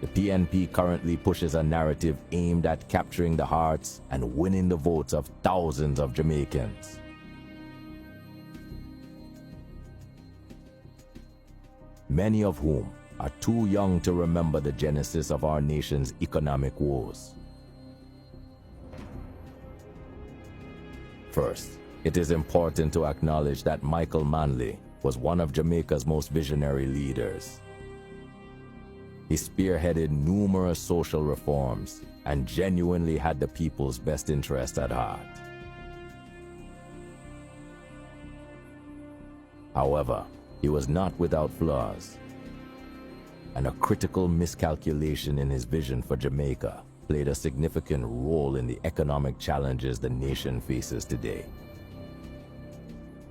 The PNP currently pushes a narrative aimed at capturing the hearts and winning the votes of thousands of Jamaicans. Many of whom are too young to remember the genesis of our nation's economic woes. First, it is important to acknowledge that Michael Manley was one of Jamaica's most visionary leaders. He spearheaded numerous social reforms and genuinely had the people's best interest at heart. However, he was not without flaws, and a critical miscalculation in his vision for Jamaica played a significant role in the economic challenges the nation faces today.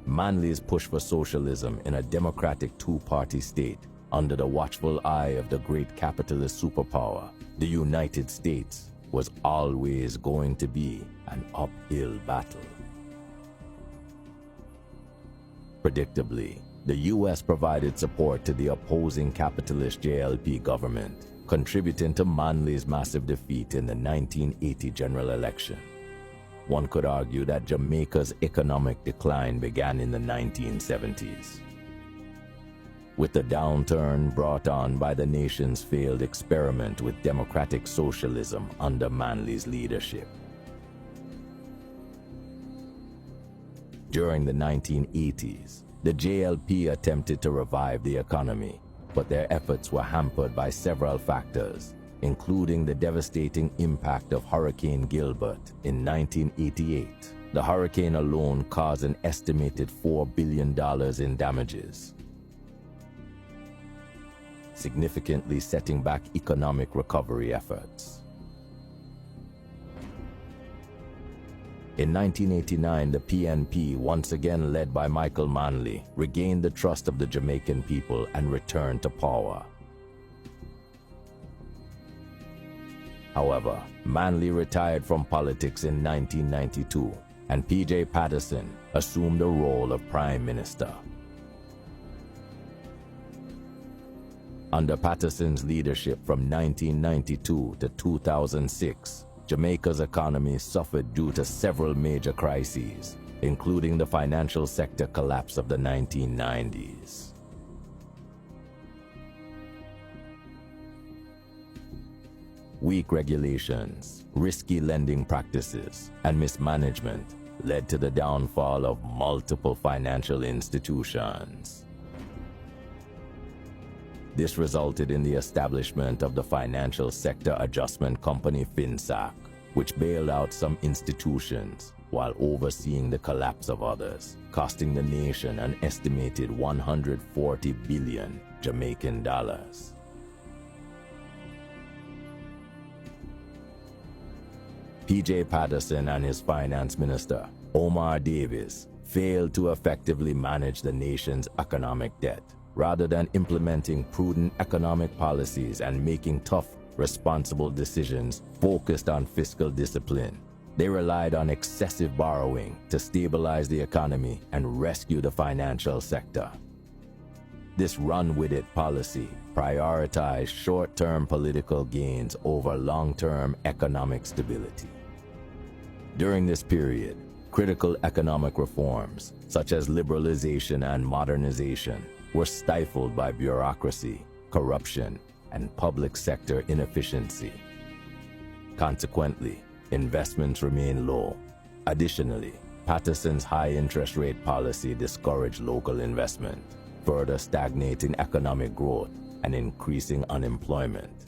Manley's push for socialism in a democratic two-party state under the watchful eye of the great capitalist superpower, the United States, was always going to be an uphill battle. Predictably, the U.S. provided support to the opposing capitalist JLP government, contributing to Manley's massive defeat in the 1980 general election. One could argue that Jamaica's economic decline began in the 1970s, with the downturn brought on by the nation's failed experiment with democratic socialism under Manley's leadership. During the 1980s, the JLP attempted to revive the economy, but their efforts were hampered by several factors, including the devastating impact of Hurricane Gilbert in 1988. The hurricane alone caused an estimated $4 billion in damages, significantly setting back economic recovery efforts. In 1989, the PNP, once again led by Michael Manley, regained the trust of the Jamaican people and returned to power. However, Manley retired from politics in 1992, and P.J. Patterson assumed the role of Prime Minister. Under Patterson's leadership from 1992 to 2006, Jamaica's economy suffered due to several major crises, including the financial sector collapse of the 1990s. Weak regulations, risky lending practices, and mismanagement led to the downfall of multiple financial institutions. This resulted in the establishment of the Financial Sector Adjustment Company FinSAC, which bailed out some institutions while overseeing the collapse of others, costing the nation an estimated 140 billion Jamaican dollars. P.J. Patterson and his finance minister, Omar Davis, failed to effectively manage the nation's economic debt. Rather than implementing prudent economic policies and making tough, responsible decisions focused on fiscal discipline, they relied on excessive borrowing to stabilize the economy and rescue the financial sector. This run-with-it policy prioritized short-term political gains over long-term economic stability. During this period, critical economic reforms, such as liberalization and modernization, were stifled by bureaucracy, corruption, and public sector inefficiency. Consequently, investments remained low. Additionally, Patterson's high interest rate policy discouraged local investment, further stagnating economic growth and increasing unemployment.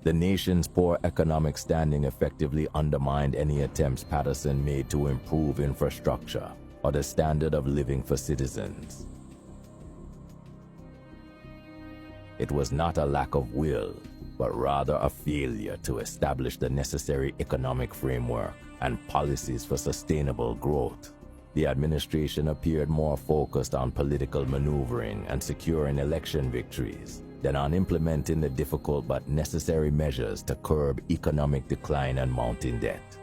The nation's poor economic standing effectively undermined any attempts Patterson made to improve infrastructure or the standard of living for citizens. It was not a lack of will, but rather a failure to establish the necessary economic framework and policies for sustainable growth. The administration appeared more focused on political maneuvering and securing election victories than on implementing the difficult but necessary measures to curb economic decline and mounting debt.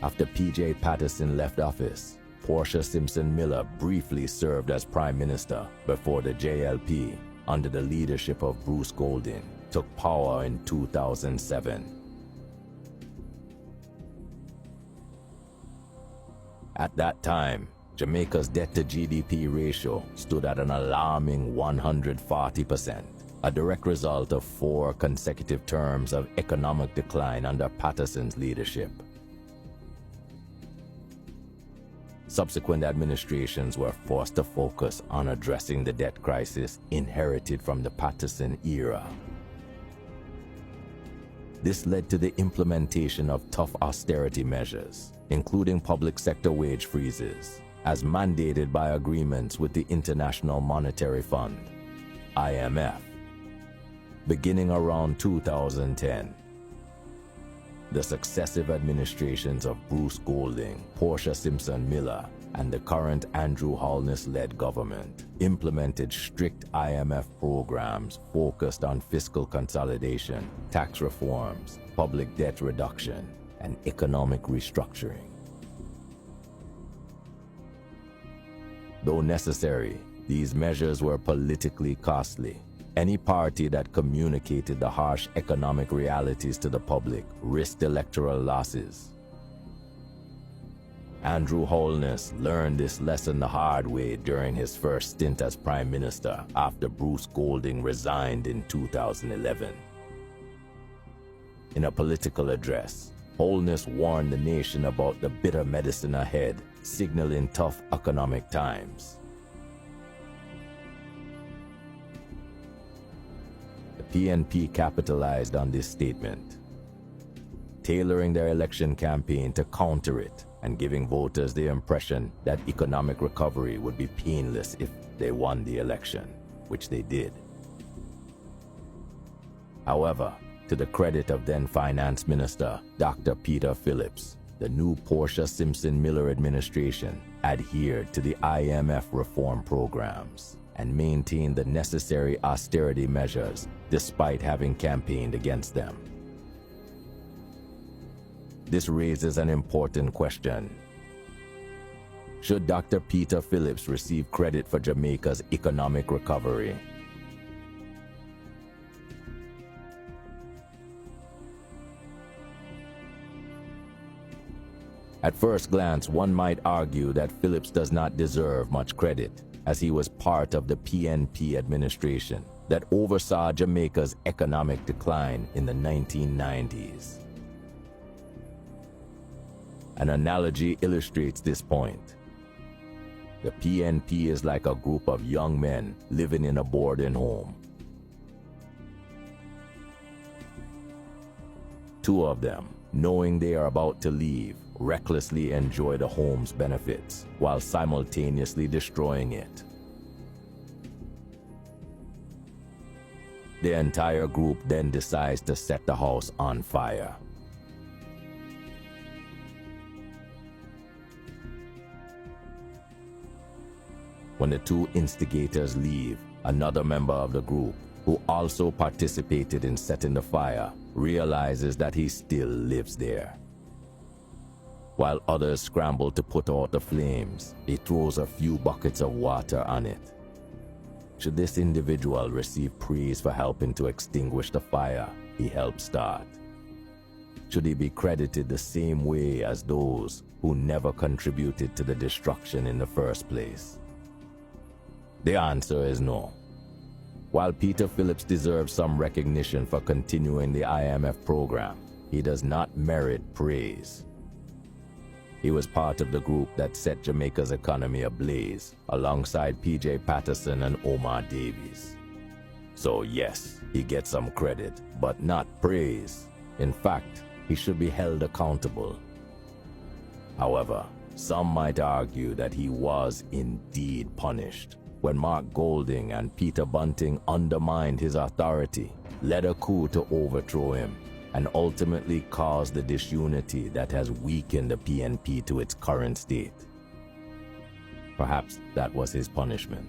After P.J. Patterson left office, Portia Simpson Miller briefly served as Prime Minister before the JLP, under the leadership of Bruce Golding, took power in 2007. At that time, Jamaica's debt-to-GDP ratio stood at an alarming 140%, a direct result of 4 consecutive terms of economic decline under Patterson's leadership. Subsequent administrations were forced to focus on addressing the debt crisis inherited from the Patterson era. This led to the implementation of tough austerity measures, including public sector wage freezes, as mandated by agreements with the International Monetary Fund, IMF, beginning around 2010. The successive administrations of Bruce Golding, Portia Simpson Miller, and the current Andrew Holness-led government implemented strict IMF programs focused on fiscal consolidation, tax reforms, public debt reduction, and economic restructuring. Though necessary, these measures were politically costly. Any party that communicated the harsh economic realities to the public risked electoral losses. Andrew Holness learned this lesson the hard way during his first stint as Prime Minister after Bruce Golding resigned in 2011. In a political address, Holness warned the nation about the bitter medicine ahead, signaling tough economic times. The PNP capitalized on this statement, tailoring their election campaign to counter it and giving voters the impression that economic recovery would be painless if they won the election, which they did. However, to the credit of then Finance Minister Dr. Peter Phillips, the new Portia Simpson Miller administration adhered to the IMF reform programs and maintained the necessary austerity measures despite having campaigned against them. This raises an important question. Should Dr. Peter Phillips receive credit for Jamaica's economic recovery? At first glance, one might argue that Phillips does not deserve much credit, as he was part of the PNP administration that oversaw Jamaica's economic decline in the 1990s. An analogy illustrates this point. The PNP is like a group of young men living in a boarding home. Two of them, knowing they are about to leave, recklessly enjoy the home's benefits while simultaneously destroying it. The entire group then decides to set the house on fire. When the two instigators leave, another member of the group, who also participated in setting the fire, realizes that he still lives there. While others scramble to put out the flames, he throws a few buckets of water on it. Should this individual receive praise for helping to extinguish the fire he helped start? Should he be credited the same way as those who never contributed to the destruction in the first place? The answer is no. While Peter Phillips deserves some recognition for continuing the IMF program, he does not merit praise. He was part of the group that set Jamaica's economy ablaze, alongside P.J. Patterson and Omar Davies. So yes, he gets some credit, but not praise. In fact, he should be held accountable. However, some might argue that he was indeed punished when Mark Golding and Peter Bunting undermined his authority, led a coup to overthrow him, and ultimately caused the disunity that has weakened the PNP to its current state. Perhaps that was his punishment.